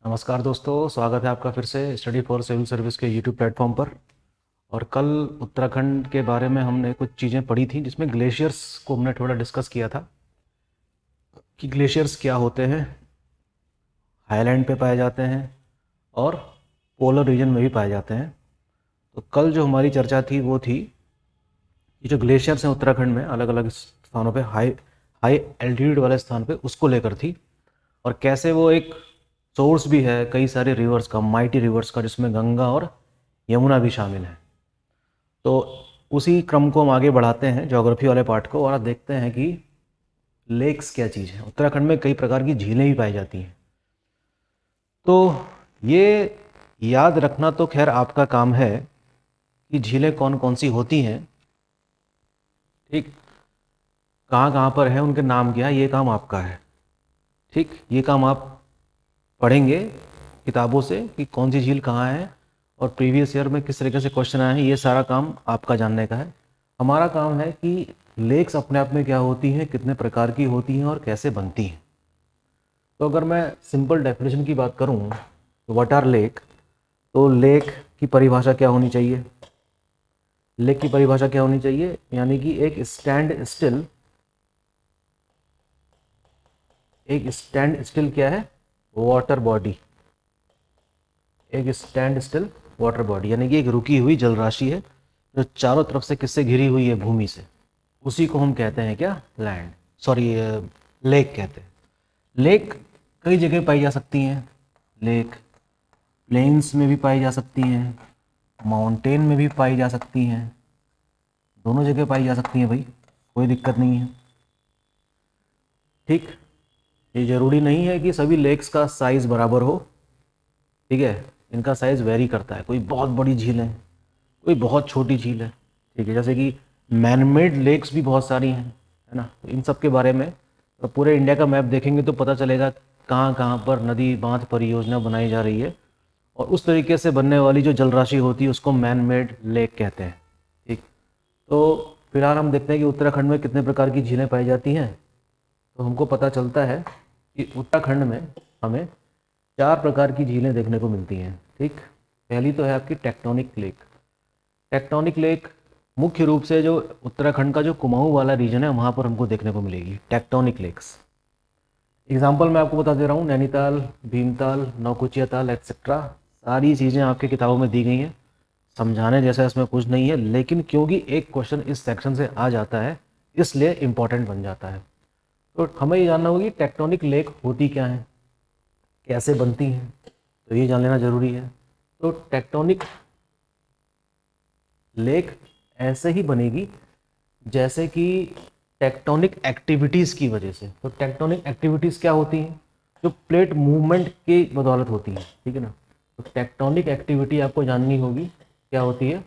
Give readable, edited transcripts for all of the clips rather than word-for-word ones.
नमस्कार दोस्तों, स्वागत है आपका फिर से स्टडी फॉर सिविल सर्विस के यूट्यूब प्लेटफॉर्म पर। और कल उत्तराखंड के बारे में हमने कुछ चीज़ें पढ़ी थी जिसमें ग्लेशियर्स को हमने थोड़ा डिस्कस किया था कि ग्लेशियर्स क्या होते हैं, हाईलैंड पे पाए जाते हैं और पोलर रीजन में भी पाए जाते हैं। तो कल जो हमारी चर्चा थी वो थी कि जो ग्लेशियर्स हैं उत्तराखंड में अलग अलग स्थानों पे हाई हाई एल्टीट्यूड वाले स्थान पे उसको लेकर थी, और कैसे वो एक सोर्स भी है कई सारे रिवर्स का, माइटी रिवर्स का, जिसमें गंगा और यमुना भी शामिल है। तो उसी क्रम को हम आगे बढ़ाते हैं ज्योग्राफी वाले पार्ट को, और आप देखते हैं कि लेक्स क्या चीज़ है। उत्तराखंड में कई प्रकार की झीलें भी पाई जाती हैं। तो ये याद रखना तो खैर आपका काम है कि झीलें कौन कौन सी होती हैं, ठीक, कहाँ कहाँ पर है, उनके नाम क्या है, ये काम आपका है। ठीक, ये काम आप पढ़ेंगे किताबों से कि कौन सी झील कहाँ है और प्रीवियस ईयर में किस तरीके से क्वेश्चन आए हैं, ये सारा काम आपका जानने का है। हमारा काम है कि लेक्स अपने आप में क्या होती हैं, कितने प्रकार की होती हैं और कैसे बनती हैं। तो अगर मैं सिंपल डेफिनेशन की बात करूं तो व्हाट आर लेक, तो लेक की परिभाषा क्या होनी चाहिए? लेक की परिभाषा क्या होनी चाहिए? यानी कि एक स्टैंड स्टिल क्या है? Water body. एक स्टैंड स्टिल वाटर बॉडी यानी कि एक रुकी हुई जल राशि है जो चारों तरफ से किससे घिरी हुई है? भूमि से। उसी को हम कहते हैं क्या? लैंड, सॉरी, लेक कहते हैं। लेक कई जगह पाई जा सकती हैं। लेक प्लेन्स में भी पाई जा सकती हैं, माउंटेन में भी पाई जा सकती हैं, दोनों जगह पाई जा सकती हैं भाई, कोई दिक्कत नहीं है। ठीक, ये ज़रूरी नहीं है कि सभी लेक्स का साइज़ बराबर हो। ठीक है, इनका साइज़ वेरी करता है। कोई बहुत बड़ी झील है, कोई बहुत छोटी झील है। ठीक है, जैसे कि मैनमेड लेक्स भी बहुत सारी हैं, है ना। तो इन सब के बारे में तो पूरे इंडिया का मैप देखेंगे तो पता चलेगा कहाँ कहाँ पर नदी बांध परियोजना बनाई जा रही है, और उस तरीके से बनने वाली जो जल राशि होती है उसको मैन मेड लेक कहते हैं। ठीक, तो फिलहाल हम देखते हैं कि उत्तराखंड में कितने प्रकार की झीलें पाई जाती हैं। तो हमको पता चलता है कि उत्तराखंड में हमें 4 प्रकार की झीलें देखने को मिलती हैं। ठीक, पहली तो है आपकी टेक्टोनिक लेक। टेक्टोनिक लेक मुख्य रूप से जो उत्तराखंड का जो कुमाऊं वाला रीजन है वहाँ पर हमको देखने को मिलेगी टेक्टोनिक लेक्स। एग्जाम्पल मैं आपको बता दे रहा हूँ, नैनीताल, भीमताल, नौकुचिया ताल एक्सेट्रा, सारी चीज़ें आपके किताबों में दी गई हैं। समझाने जैसा इसमें कुछ नहीं है, लेकिन क्योंकि एक क्वेश्चन इस सेक्शन से आ जाता है इसलिए इम्पोर्टेंट बन जाता है। तो हमें ये जानना होगा कि टेक्टोनिक लेक होती क्या है, कैसे बनती हैं, तो ये जान लेना ज़रूरी है। तो टेक्टोनिक लेक ऐसे ही बनेगी जैसे कि टेक्टोनिक एक्टिविटीज़ की वजह से। तो टेक्टोनिक एक्टिविटीज़ क्या होती हैं? जो प्लेट मूवमेंट की बदौलत होती हैं। ठीक है ना। तो टेक्टोनिक एक्टिविटी आपको जाननी होगी क्या होती है।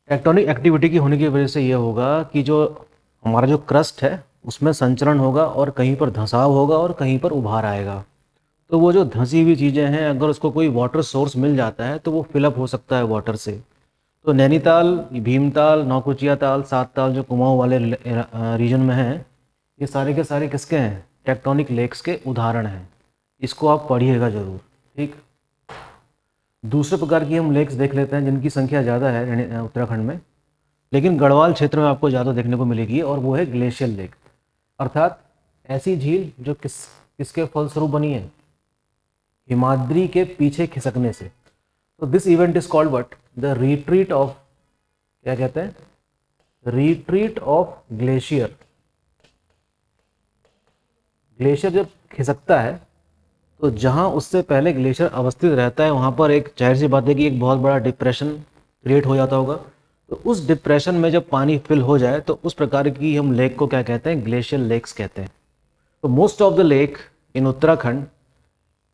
टेक्टोनिक एक्टिविटी की होने की वजह से ये होगा कि जो हमारा जो क्रस्ट है उसमें संचरण होगा और कहीं पर धंसाव होगा और कहीं पर उभार आएगा। तो वो जो धंसी हुई चीज़ें हैं, अगर उसको कोई वाटर सोर्स मिल जाता है तो वो फिलअप हो सकता है वाटर से। तो नैनीताल, भीमताल, नौकुचिया ताल, सात ताल जो कुमाऊं वाले रीजन में हैं, ये सारे के सारे किसके हैं? टेक्टोनिक लेक्स के उदाहरण हैं। इसको आप पढ़िएगा ज़रूर। ठीक, दूसरे प्रकार की हम लेक्स देख लेते हैं जिनकी संख्या ज़्यादा है उत्तराखंड में, लेकिन गढ़वाल क्षेत्र में आपको ज़्यादा देखने को मिलेगी, और वो है ग्लेशियल लेक। अर्थात ऐसी झील जो किसके फलस्वरूप बनी है? हिमाद्री के पीछे खिसकने से। तो this event is called what? The retreat of, क्या कहते हैं? Retreat of glacier. ग्लेशियर जब खिसकता है तो जहां उससे पहले ग्लेशियर अवस्थित रहता है वहां पर एक, जाहिर सी बात है कि एक बहुत बड़ा डिप्रेशन क्रिएट हो जाता होगा। तो उस डिप्रेशन में जब पानी फिल हो जाए तो उस प्रकार की हम लेक को क्या कहते हैं? ग्लेशियल लेक्स कहते हैं। तो most of the lake in Uttarakhand,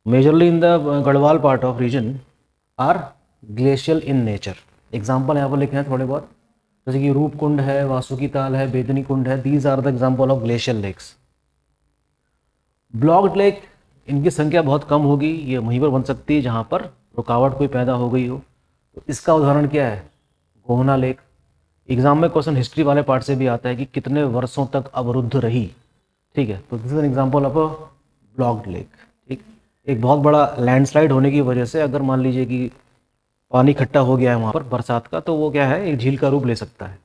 majorly in the Garhwal part of region, are glacial in nature. Example यहाँ पर लिखे हैं थोड़े बहुत, जैसे कि रूप कुंड है, वासुकी ताल है, बेदनी कुंड है। These are the example of glacial lakes. Blocked lake, इनकी संख्या बहुत कम होगी, ये वहीं पर बन सकती है जहाँ पर रुकावट कोई पैदा हो गई हो। तो इसका उदाहरण क्या है? गोहना लेक। एग्जाम में क्वेश्चन हिस्ट्री वाले पार्ट से भी आता है कि कितने वर्षों तक अवरुद्ध रही, ठीक है, तो this is an example of a blocked lake. ठीक, एक बहुत बड़ा लैंडस्लाइड होने की वजह से अगर मान लीजिए कि पानी इकट्ठा हो गया है वहाँ पर बरसात का, तो वो क्या है, एक झील का रूप ले सकता है।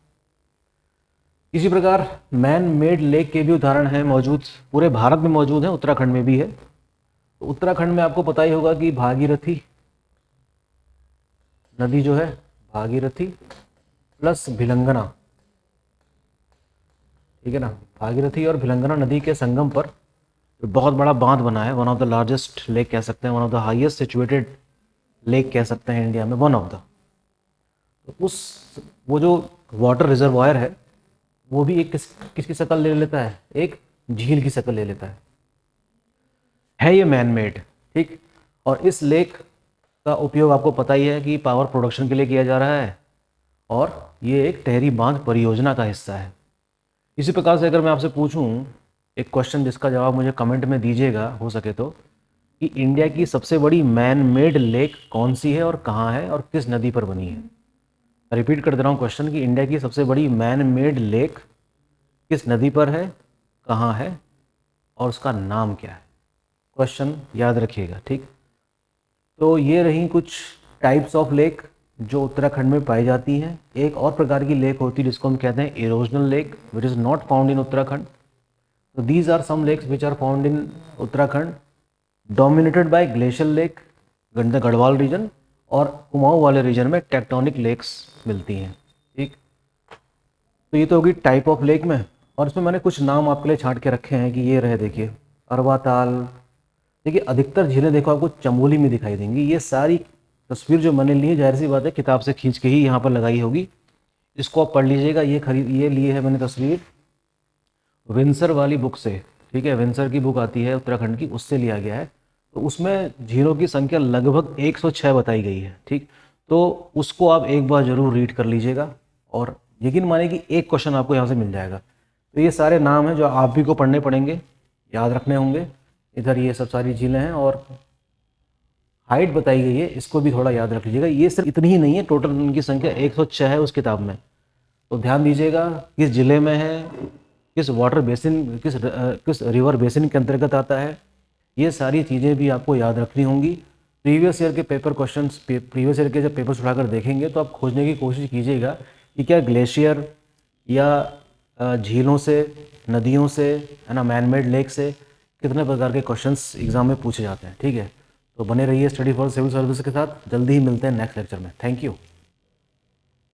इसी प्रकार मैन मेड लेक के भी उदाहरण हैं मौजूद, पूरे भारत में मौजूद हैं, उत्तराखंड में भी है। तो उत्तराखंड में आपको पता ही होगा कि भागीरथी नदी जो है, भागीरथी प्लस भिलंगना, ठीक है ना, भागीरथी और भिलंगना नदी के संगम पर जो बहुत बड़ा बांध बना है, one of the largest lake कह सकते हैं, one of the highest situated lake कह सकते हैं इंडिया में, वन ऑफ द। तो उस वो जो वाटर रिजर्वायर है वो भी एक किसकी शक्ल ले लेता है, एक झील की शक्ल ले लेता है ये मैन मेड। ठीक, और इस लेक का उपयोग आपको पता ही है कि पावर प्रोडक्शन के लिए किया जा रहा है, और ये एक टहरी बांध परियोजना का हिस्सा है। इसी प्रकार से अगर मैं आपसे पूछूं एक क्वेश्चन जिसका जवाब मुझे कमेंट में दीजिएगा हो सके तो, कि इंडिया की सबसे बड़ी मैन मेड लेक कौन सी है और कहाँ है और किस नदी पर बनी है। रिपीट कर दे रहा हूँ क्वेश्चन, कि इंडिया की सबसे बड़ी मैन मेड लेक किस नदी पर है, कहाँ है और उसका नाम क्या है। क्वेश्चन याद रखिएगा। ठीक, तो ये रही कुछ टाइप्स ऑफ लेक जो उत्तराखंड में पाई जाती हैं। एक और प्रकार की लेक होती है जिसको हम कहते हैं erosional lake, which is not found in Uttarakhand. तो these are some lakes which are found in Uttarakhand, dominated by glacial lake, Garhwal region, और कुमाऊं वाले रीजन में टेक्टोनिक लेक्स मिलती हैं। ठीक, तो ये तो होगी टाइप ऑफ लेक में। और इसमें मैंने कुछ नाम आपके लिए छांट के रखे हैं कि ये रहे, देखिए अरवा ताल। देखिए अधिकतर झीलें देखो आपको चमोली में दिखाई देंगी। ये सारी तस्वीर जो मैंने ली है, जाहिर सी बात है किताब से खींच के ही यहाँ पर लगाई होगी, इसको आप पढ़ लीजिएगा। ये लिए है मैंने तस्वीर विंसर वाली बुक से। ठीक है, विंसर की बुक आती है उत्तराखंड की, उससे लिया गया है। तो उसमें झीलों की संख्या लगभग 106 बताई गई है। ठीक, तो उसको आप एक बार ज़रूर रीड कर लीजिएगा और यकीन मानिए कि एक क्वेश्चन आपको यहाँ से मिल जाएगा। तो ये सारे नाम हैं जो आप भी को पढ़ने पड़ेंगे, याद रखने होंगे। इधर ये सब सारी झीलें हैं और हाइट बताई गई है, इसको भी थोड़ा याद रख लीजिएगा। ये सिर्फ इतनी ही नहीं है, टोटल उनकी संख्या 106 है उस किताब में। तो ध्यान दीजिएगा किस ज़िले में है, किस वाटर बेसिन, किस रिवर बेसिन के अंतर्गत आता है, ये सारी चीज़ें भी आपको याद रखनी होंगी। प्रीवियस ईयर के पेपर क्वेश्चंस, प्रीवियस ईयर के जब पेपर्स उठाकर देखेंगे तो आप खोजने की कोशिश कीजिएगा कि क्या ग्लेशियर या झीलों से, नदियों से, है ना, मैनमेड लेक से कितने प्रकार के क्वेश्चंस एग्जाम में पूछे जाते हैं। ठीक है, तो बने रहिए स्टडी फॉर सिविल सर्विस के साथ। जल्दी ही मिलते हैं नेक्स्ट लेक्चर में। Thank you.